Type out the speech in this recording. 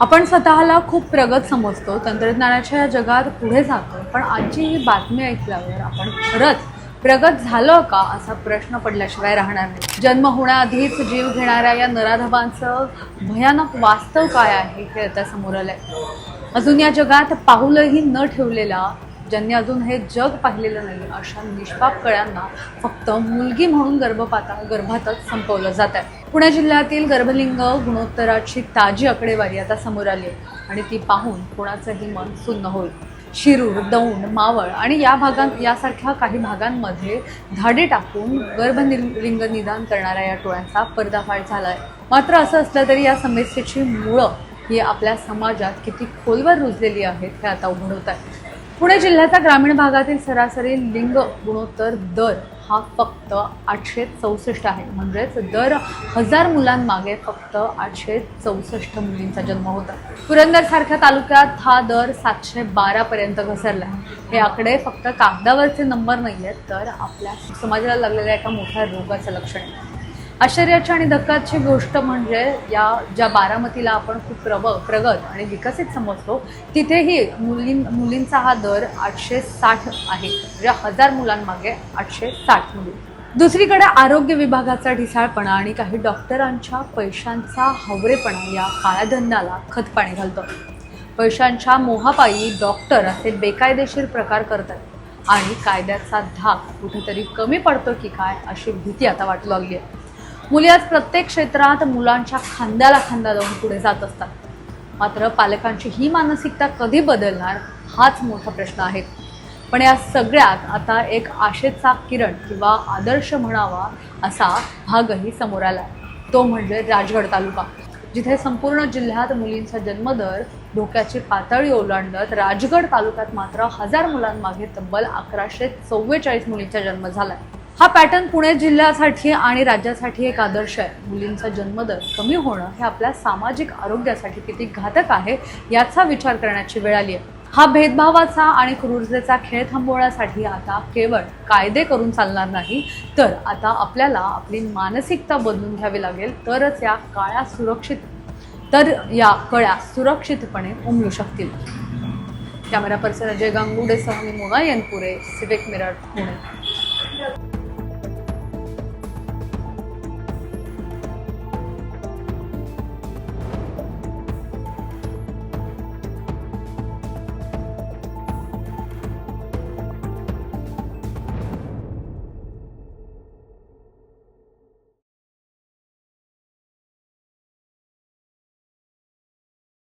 आपण स्वतःला खूप प्रगत समजतो, तंत्रज्ञानाच्या या जगात पुढे जातो, पण आजची ही बातमी ऐकल्यावर आपण खरंच प्रगत झालो का असा प्रश्न पडल्याशिवाय राहणार नाही. जन्म होण्याआधीच जीव घेणाऱ्या या नराधमांचं भयानक वास्तव काय आहे हे आता समोर आलंय. अजून या जगात पाऊलही न ठेवलेला, ज्यांनी अजून हे जग पाहिलेलं नाही अशा निष्पाप कळ्यांना फक्त मुलगी म्हणून गर्भातच संपवलं जात आहे. पुणे जिल्ह्यातील गर्भलिंग गुणोत्तराची ताजी आकडेवारी आता समोर आली आहे आणि ती पाहून कोणाचंही मन सुन्न होईल. शिरूर, दौंड, मावळ आणि यासारख्या काही भागांमध्ये धाडे टाकून गर्भलिंग निदान करणाऱ्या या टोळ्यांचा पर्दाफाश झालाय. मात्र असं असलं तरी या समस्येची मुळं ही आपल्या समाजात किती खोलवर रुजलेली आहेत हे आता उघड होत आहे. पुणे जिल्ह्याचा ग्रामीण भागातील सरासरी लिंग गुणोत्तर दर हा फक्त 864 आहे. म्हणजेच दर 1000 मुलांमागे फक्त 864 मुलींचा जन्म होता. पुरंदरसारख्या तालुक्यात हा दर 712 पर्यंत घसरला. हे आकडे फक्त कागदावरचे नंबर नाही आहेत, तर आपल्या समाजाला लागलेल्या एका मोठ्या रोगाचं लक्षण आहे. आश्चर्याची आणि धक्काची गोष्ट म्हणजे या ज्या बारामतीला आपण खूप प्रगत आणि विकसित समजतो, तिथेही मुलींचा हा दर 860 आहे. म्हणजे 1000 मुलांमागे 860 मुली. दुसरीकडे आरोग्य विभागाचा ढिसाळपणा आणि काही डॉक्टरांच्या पैशांचा हवरेपणा या काळ्या धंद्याला खतपाणी घालतो. पैशांच्या मोहापायी डॉक्टर असे बेकायदेशीर प्रकार करतात आणि कायद्याचा धाक कुठेतरी कमी पडतो की काय अशी भीती आता वाटू लागली आहे. मुली आज प्रत्येक क्षेत्रात मुलांच्या खांद्याला खांदा लावून पुढे जात असतात. मात्र पालकांची ही मानसिकता कधी बदलणार हाच मोठा प्रश्न आहे. पण या सगळ्यात आता एक आशेचा किरण किंवा आदर्श म्हणावा असा भागही समोर आला. तो म्हणजे राजगड तालुका, जिथे संपूर्ण जिल्ह्यात मुलींचा जन्मदर धोक्याची पातळी ओलांडत राजगड तालुक्यात मात्र 1000 मुलांमागे तब्बल 1144 मुलींचा जन्म झालाय. हा पॅटर्न पुणे जिल्ह्यासाठी आणि राज्यासाठी एक आदर्श आहे. मुलींचा जन्मदर कमी होणं हे आपल्या सामाजिक आरोग्यासाठी किती घातक आहे याचा विचार करण्याची वेळ आली आहे. हा भेदभावाचा आणि क्रूरतेचा खेळ थांबवण्यासाठी आता केवळ कायदे करून चालणार नाही, तर आता आपल्याला आपली मानसिकता बदलून घ्यावी लागेल. तरच या कळ्या सुरक्षितपणे उमलू शकतील. कॅमेरा पर्सन अजय गांगुडेसह मी मोना येनपुरे, सिविक मिरर, पुणे.